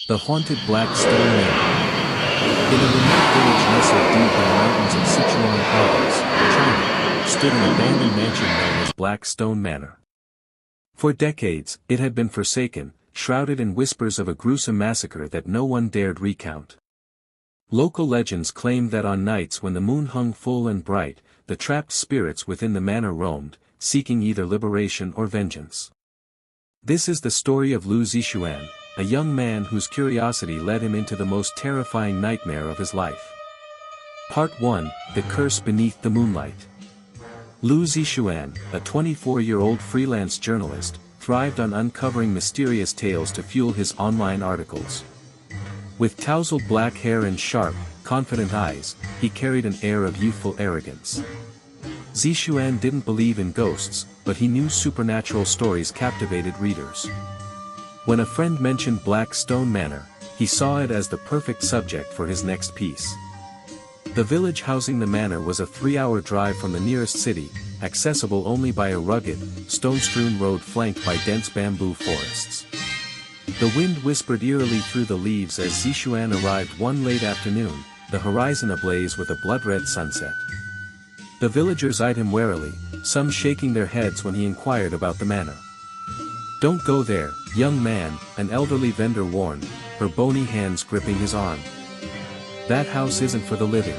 The haunted Black Stone Manor. In a remote village nestled deep in the mountains of Sichuan Province, China, stood an abandoned mansion known as Black Stone Manor. For decades, it had been forsaken, shrouded in whispers of a gruesome massacre that no one dared recount. Local legends claimed that on nights when the moon hung full and bright, the trapped spirits within the manor roamed, seeking either liberation or vengeance. This is the story of Lu Zixuan, a young man whose curiosity led him into the most terrifying nightmare of his life. Part 1, The Curse Beneath the Moonlight. Lu Zixuan, a 24-year-old freelance journalist, thrived on uncovering mysterious tales to fuel his online articles. With tousled black hair and sharp, confident eyes, he carried an air of youthful arrogance. Zixuan didn't believe in ghosts, but he knew supernatural stories captivated readers. When a friend mentioned Black Stone Manor, he saw it as the perfect subject for his next piece. The village housing the manor was a 3-hour drive from the nearest city, accessible only by a rugged, stone-strewn road flanked by dense bamboo forests. The wind whispered eerily through the leaves as Zixuan arrived one late afternoon, the horizon ablaze with a blood-red sunset. The villagers eyed him warily, some shaking their heads when he inquired about the manor. "Don't go there, young man," an elderly vendor warned, her bony hands gripping his arm. "That house isn't for the living.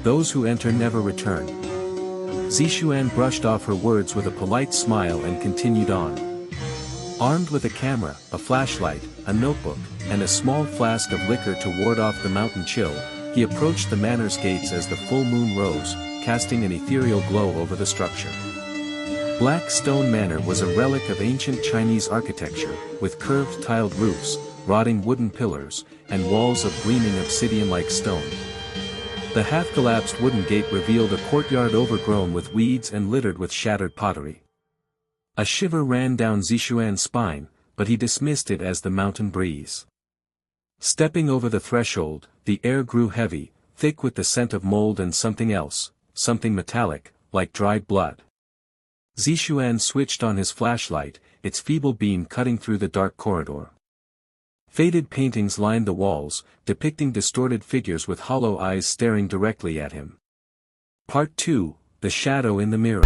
Those who enter never return." Zixuan brushed off her words with a polite smile and continued on. Armed with a camera, a flashlight, a notebook, and a small flask of liquor to ward off the mountain chill, he approached the manor's gates as the full moon rose, casting an ethereal glow over the structure. Black Stone Manor was a relic of ancient Chinese architecture, with curved tiled roofs, rotting wooden pillars, and walls of gleaming obsidian-like stone. The half-collapsed wooden gate revealed a courtyard overgrown with weeds and littered with shattered pottery. A shiver ran down Zixuan's spine, but he dismissed it as the mountain breeze. Stepping over the threshold, the air grew heavy, thick with the scent of mold and something else, something metallic, like dried blood. Zixuan switched on his flashlight, its feeble beam cutting through the dark corridor. Faded paintings lined the walls, depicting distorted figures with hollow eyes staring directly at him. Part 2, The Shadow in the Mirror.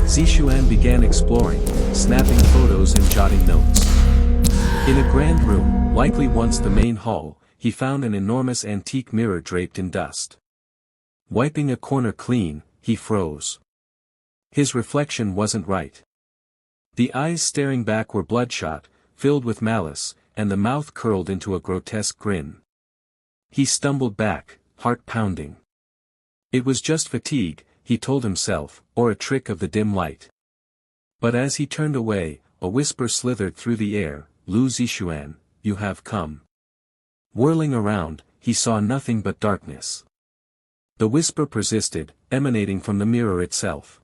Zixuan began exploring, snapping photos and jotting notes. In a grand room, likely once the main hall, he found an enormous antique mirror draped in dust. Wiping a corner clean, he froze. His reflection wasn't right. The eyes staring back were bloodshot, filled with malice, and the mouth curled into a grotesque grin. He stumbled back, heart pounding. It was just fatigue, he told himself, or a trick of the dim light. But as he turned away, a whisper slithered through the air, "Lu Zixuan, you have come." Whirling around, he saw nothing but darkness. The whisper persisted, emanating from the mirror itself.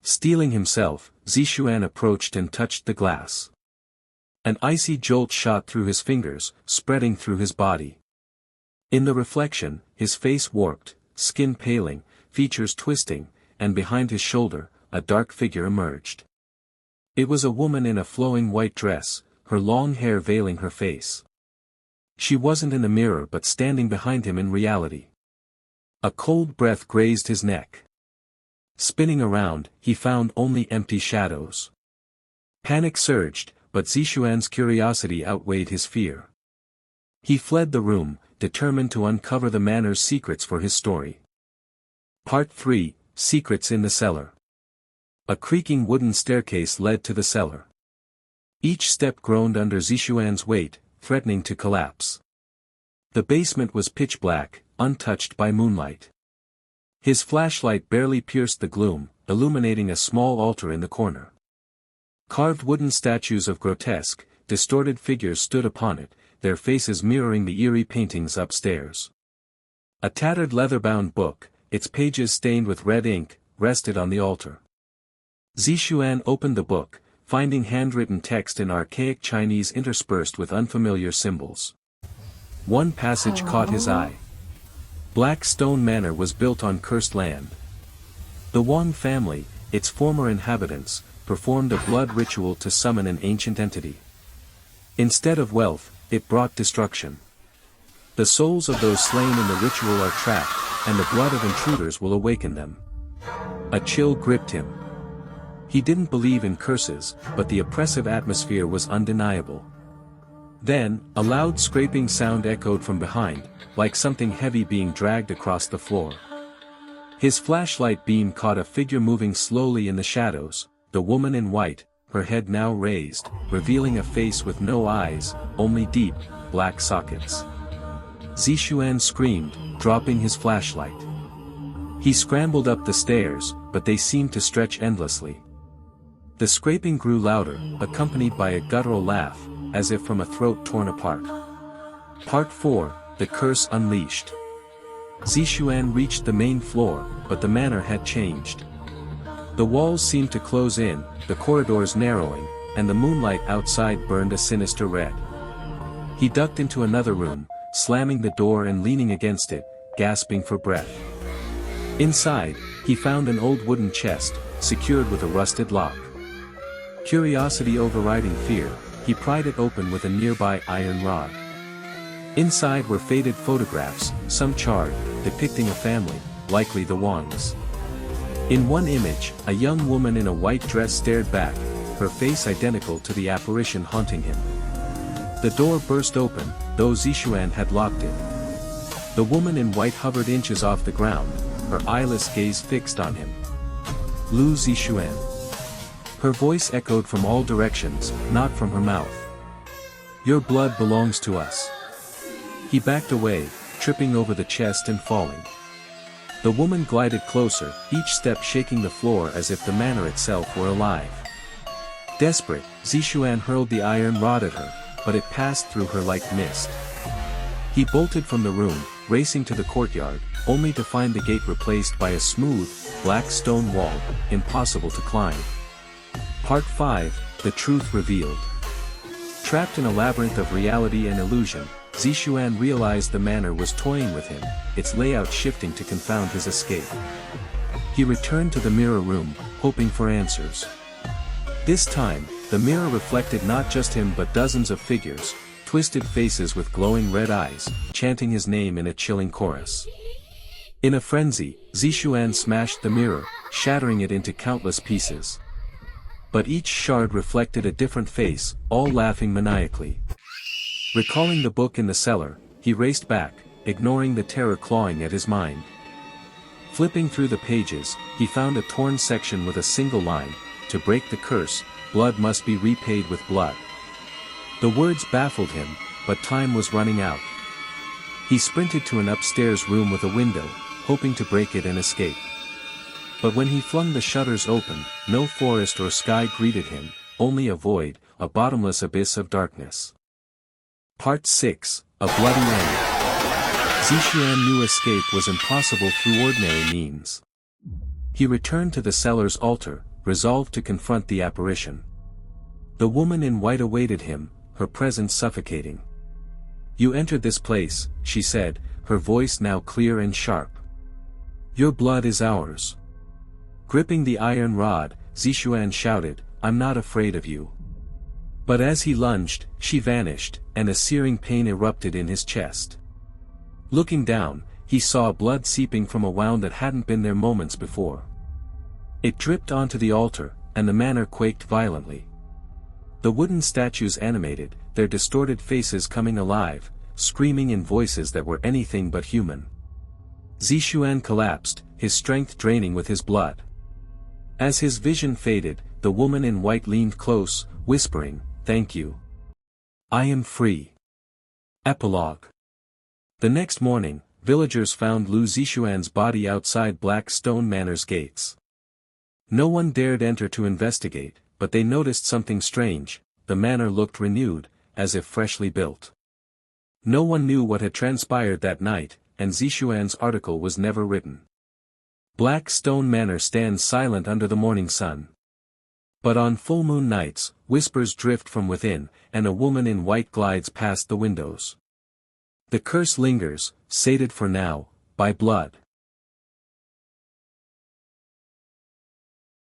Steeling himself, Zixuan approached and touched the glass. An icy jolt shot through his fingers, spreading through his body. In the reflection, his face warped, skin paling, features twisting, and behind his shoulder, a dark figure emerged. It was a woman in a flowing white dress, her long hair veiling her face. She wasn't in the mirror but standing behind him in reality. A cold breath grazed his neck. Spinning around, he found only empty shadows. Panic surged, but Zixuan's curiosity outweighed his fear. He fled the room, determined to uncover the manor's secrets for his story. Part 3, Secrets in the Cellar. A creaking wooden staircase led to the cellar. Each step groaned under Zixuan's weight, threatening to collapse. The basement was pitch black, untouched by moonlight. His flashlight barely pierced the gloom, illuminating a small altar in the corner. Carved wooden statues of grotesque, distorted figures stood upon it, their faces mirroring the eerie paintings upstairs. A tattered leather-bound book, its pages stained with red ink, rested on the altar. Zixuan opened the book, finding handwritten text in archaic Chinese interspersed with unfamiliar symbols. One passage caught his eye. Black Stone Manor was built on cursed land. The Wang family, its former inhabitants, performed a blood ritual to summon an ancient entity. Instead of wealth, it brought destruction. The souls of those slain in the ritual are trapped, and the blood of intruders will awaken them. A chill gripped him. He didn't believe in curses, but the oppressive atmosphere was undeniable. Then, a loud scraping sound echoed from behind, like something heavy being dragged across the floor. His flashlight beam caught a figure moving slowly in the shadows, the woman in white, her head now raised, revealing a face with no eyes, only deep, black sockets. Zixuan screamed, dropping his flashlight. He scrambled up the stairs, but they seemed to stretch endlessly. The scraping grew louder, accompanied by a guttural laugh, as if from a throat torn apart. Part 4, The Curse Unleashed. Zixuan reached the main floor, but the manor had changed. The walls seemed to close in, the corridors narrowing, and the moonlight outside burned a sinister red. He ducked into another room, slamming the door and leaning against it, gasping for breath. Inside, he found an old wooden chest, secured with a rusted lock. Curiosity overriding fear, he pried it open with a nearby iron rod. Inside were faded photographs, some charred, depicting a family, likely the Wangs. In one image, a young woman in a white dress stared back, her face identical to the apparition haunting him. The door burst open, though Zixuan had locked it. The woman in white hovered inches off the ground, her eyeless gaze fixed on him. Lu Zixuan. Her voice echoed from all directions, not from her mouth. Your blood belongs to us. He backed away, tripping over the chest and falling. The woman glided closer, each step shaking the floor as if the manor itself were alive. Desperate, Zixuan hurled the iron rod at her, but it passed through her like mist. He bolted from the room, racing to the courtyard, only to find the gate replaced by a smooth, black stone wall, impossible to climb. Part 5, The Truth Revealed. Trapped in a labyrinth of reality and illusion, Zixuan realized the manor was toying with him, its layout shifting to confound his escape. He returned to the mirror room, hoping for answers. This time, the mirror reflected not just him but dozens of figures, twisted faces with glowing red eyes, chanting his name in a chilling chorus. In a frenzy, Zixuan smashed the mirror, shattering it into countless pieces. But each shard reflected a different face, all laughing maniacally. Recalling the book in the cellar, he raced back, ignoring the terror clawing at his mind. Flipping through the pages, he found a torn section with a single line, "To break the curse, blood must be repaid with blood." The words baffled him, but time was running out. He sprinted to an upstairs room with a window, hoping to break it and escape. But when he flung the shutters open, no forest or sky greeted him, only a void, a bottomless abyss of darkness. Part 6, A Bloody End. Zixuan knew escape was impossible through ordinary means. He returned to the cellar's altar, resolved to confront the apparition. The woman in white awaited him, her presence suffocating. "You entered this place," she said, her voice now clear and sharp. "Your blood is ours." Gripping the iron rod, Zixuan shouted, "I'm not afraid of you." But as he lunged, she vanished, and a searing pain erupted in his chest. Looking down, he saw blood seeping from a wound that hadn't been there moments before. It dripped onto the altar, and the manor quaked violently. The wooden statues animated, their distorted faces coming alive, screaming in voices that were anything but human. Zixuan collapsed, his strength draining with his blood. As his vision faded, the woman in white leaned close, whispering, "Thank you. I am free." Epilogue. The next morning, villagers found Lu Zixuan's body outside Black Stone Manor's gates. No one dared enter to investigate, but they noticed something strange. The manor looked renewed, as if freshly built. No one knew what had transpired that night, and Zixuan's article was never written. Black Stone Manor stands silent under the morning sun. But on full moon nights, whispers drift from within, and a woman in white glides past the windows. The curse lingers, sated for now, by blood.